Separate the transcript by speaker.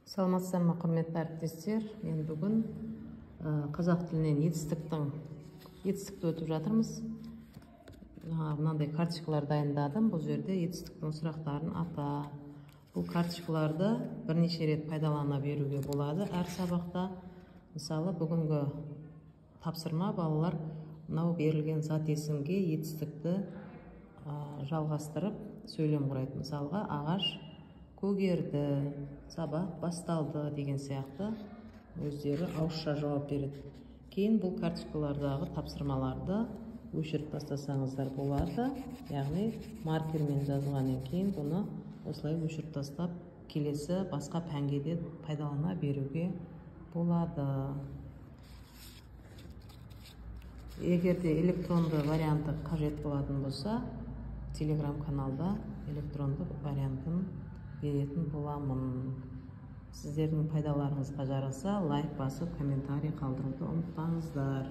Speaker 1: Саламатсыздар ма, құрметті әріптестер? Мен бүгін қазақ тілінен етістікті өтіп жатырмыз. Мынандай карточкалар дайындадым. Бұл жерде етістіктің сұрақтарын ата. Бұл карточкаларды бірнеше рет пайдалана беруге болады әр сабақта. Мысалы, бүгінгі тапсырма балалар мынау берілген зат есімге етістікті жалғастырып сөйлем құрайды. Мысалға, ағаш көгерді, сабақ басталды деген сияқты өздері ауызша жауап береді. Кейін бұл карточкалардағы тапсырмаларды өшіріп тастасаңыздар болады. Яғни маркермен жазылғаннан кейін бұны осылай өшіріп тастап, келесі басқа пәнге де пайдалана беруге болады. Егер де электронды варианты қажет болатын болса, Telegram каналда электронды вариантын беретін боламын. Сіздердің пайдаларыңызға жараса, лайк басып, комментарий қалдыруды ұмытпаңыздар.